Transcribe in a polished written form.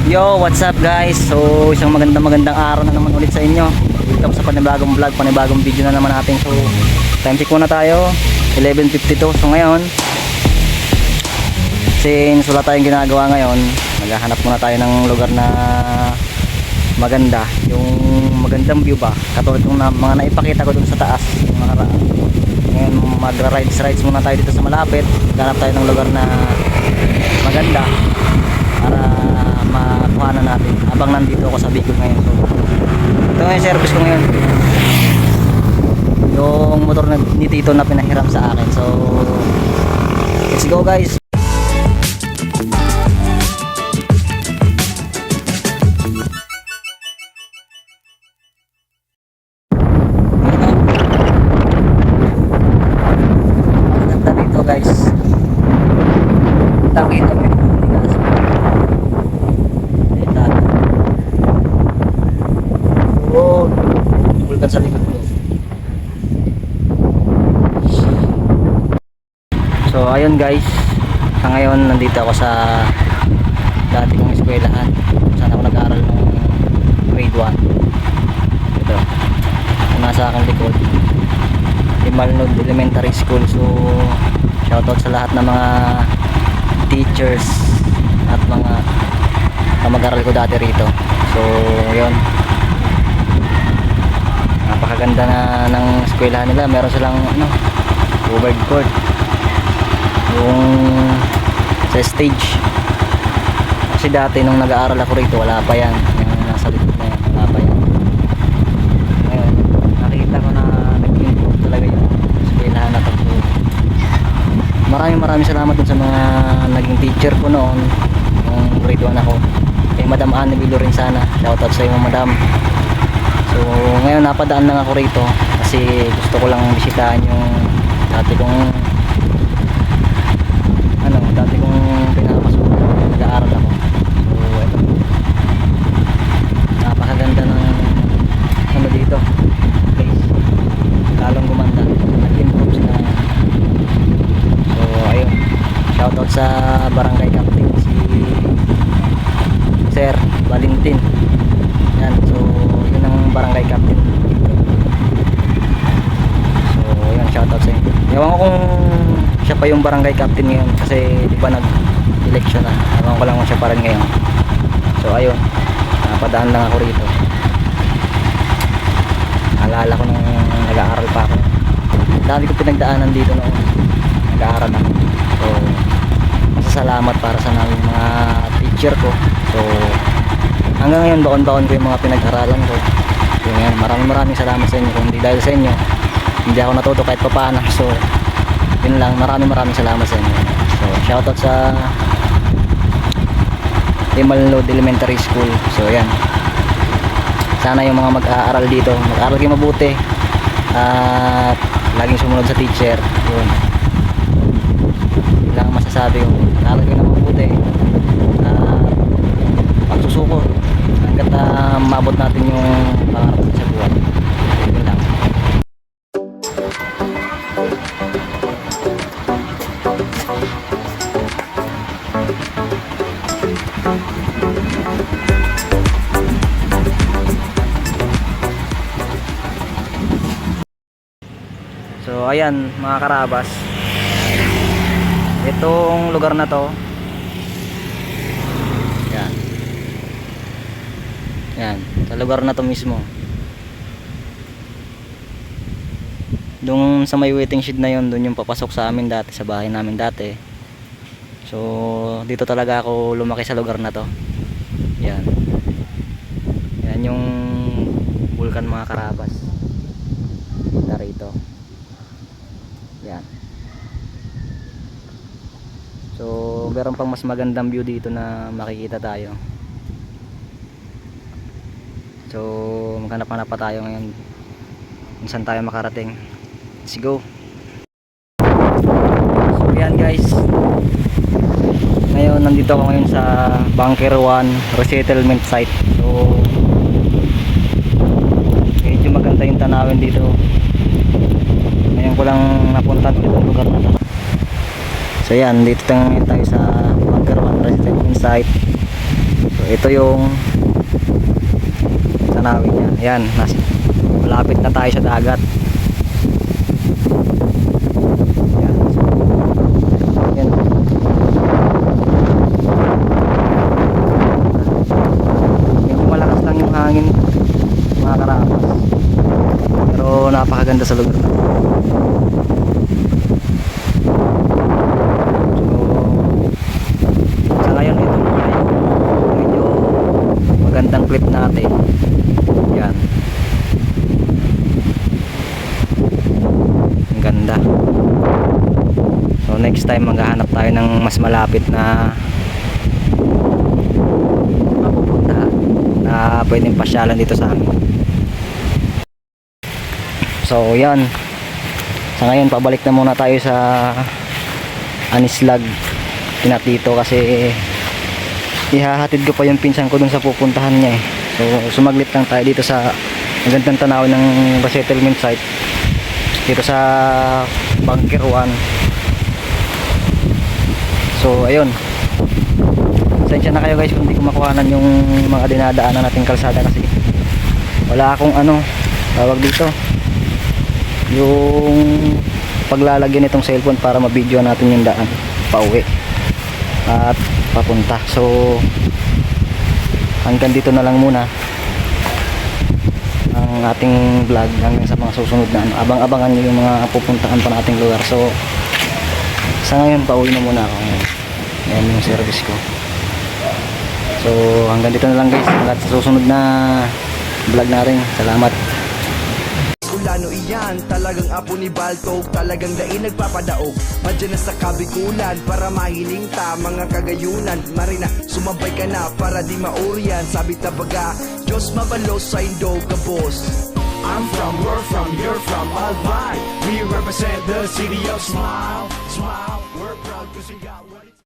Yo, what's up guys? So, isang magandang araw na naman ulit sa inyo. Welcome sa panibagong vlog, panibagong video na naman natin. So, time check muna tayo, 11:52. So ngayon, since wala tayong ginagawa ngayon, maghahanap muna tayo ng lugar na maganda, yung magandang view ba, katulad ng mga naipakita ko dun sa taas yung nakaraan. Ngayon, magra-rides muna tayo dito sa malapit. Hanap tayo ng lugar na maganda para makuha na natin habang nandito ako sa Bicol ngayon. So, ito nga yung service ko ngayon, yung motor ni Tito na pinahiram sa akin. So let's go guys. Maganda dito guys, takita mo sa likod ko. So ayun guys, sa ngayon nandito ako sa dati kong eskwelahan, saan ako nag-aaral ng grade 1. Ito, yung nasa aking likod, Limalnod Elementary School. So shoutout sa lahat ng mga teachers at mga mag-aaral ko dati rito. So yun, napakaganda na ng eskwelahan nila. Meron silang covered court, yung sa stage. Kasi dati nung nag-aaral ako rito, wala pa yan, yung nasa likod na yan, wala pa yan. Ngayon, nakita ko na nag-improve talaga yung eskwelahan na to. So, maraming salamat dun sa mga naging teacher ko noon nung grade 1 ako. Kay Madam Anne Villorin-sana, shoutout sa iyo Madam. So ngayon napadaan lang ako rito kasi gusto ko lang bisitahin yung dati kong pinapasok nag-aaral ako. So ito, napakaganda ng dito place, lalong gumanda, nag-improve sila. So ayun, shoutout sa barangay captain si Sir Valentin. Yan, so yun ang barangay captain dito. So yun, shoutout sa inyo. Ewan ko kung siya pa yung barangay captain ngayon kasi di ba nag-election na. Ewan ko lang kung siya pa rin ngayon. So ayun, napadaan lang ako rito. Alala ko nung nag-aaral pa ako, dami ko pinagdaanan dito noon nag-aaral ako. So masasalamat para sa mga teacher ko. So hanggang ngayon baon-baon ko yung mga pinag-aralan ko. So yan, maraming salamat sa inyo. Kung hindi dahil sa inyo, hindi ako natuto kahit pa paano. So yun lang, maraming salamat sa inyo. So shoutout sa Limalnod Elementary School. So yan, sana yung mga mag-aaral dito, mag-aaral kayo mabuti at laging sumunod sa teacher. Yun lang masasabi ko, mag-aaral kayo na mabuti, pagsusuko hanggat maabot natin yung pangarap sa buhay. Yun lang. So ayan mga karabas, itong lugar na to, yan, sa lugar na to mismo, doon sa may waiting shed na yun, doon yung papasok sa amin dati, sa bahay namin dati. So dito talaga ako lumaki sa lugar na to. Yan, yan yung bulkan mga karabas, kita rito. Yan, so meron pang mas magandang view dito na makikita tayo. So maghanap-hanap pa tayo ngayon kung saan tayo makarating. Let's go. So yan guys, ngayon nandito ako ngayon sa Bunker 1 Resettlement Site. So medyo maganda yung tanawin dito. Ngayon ko lang napunta dito lugar na to. So yan, dito tayo sa Bunker 1 Resettlement Site. So ito yung tanawin niya. Yan, malapit na tayo sa dagat. Yan. Yan. Medyo malakas lang yung hangin, mga karapas. Pero napakaganda sa lugar na. So sa ngayon ito muna yung medyo magandang clip natin. Yan. Ang ganda. So next time maghahanap tayo ng mas malapit na mapupunta na pwedeng pasyalan dito sa amin. So yan. Sa ngayon pabalik na muna tayo sa Anislag Pinat dito kasi ihahatid ko pa yung pinsan ko dun sa pupuntahan niya eh. So sumaglit lang tayo dito sa magandang tanawin ng resettlement site dito sa Bunker 1. So ayun, pasensya na kayo guys kung hindi ko makuhanan yung mga dinadaanan nating kalsada kasi wala akong tawag dito, yung paglalagyan nitong cellphone para ma-video natin yung daan pauwi at papunta. So hanggang dito na lang muna ang ating vlog hanggang sa mga susunod na abang-abangan nyo yung mga pupuntahan pa nating lugar. So sa ngayon pauwi na muna ako. Yan yung service ko. So hanggang dito na lang guys, hanggang sa susunod na vlog natin. Salamat. Kulano iyan, talagang apo ni Baltog, talagang daing nagpapadaog. Madyan na sa kabikulan, para mahiling ta, mga kagayunan. Marina, sumabay ka na, para di maurian. Sabi tabaga, Diyos mabalos sa Indo ka boss. I'm from, we're from, you're from, alright. We represent the city of Smile, Smile, we're proud kasi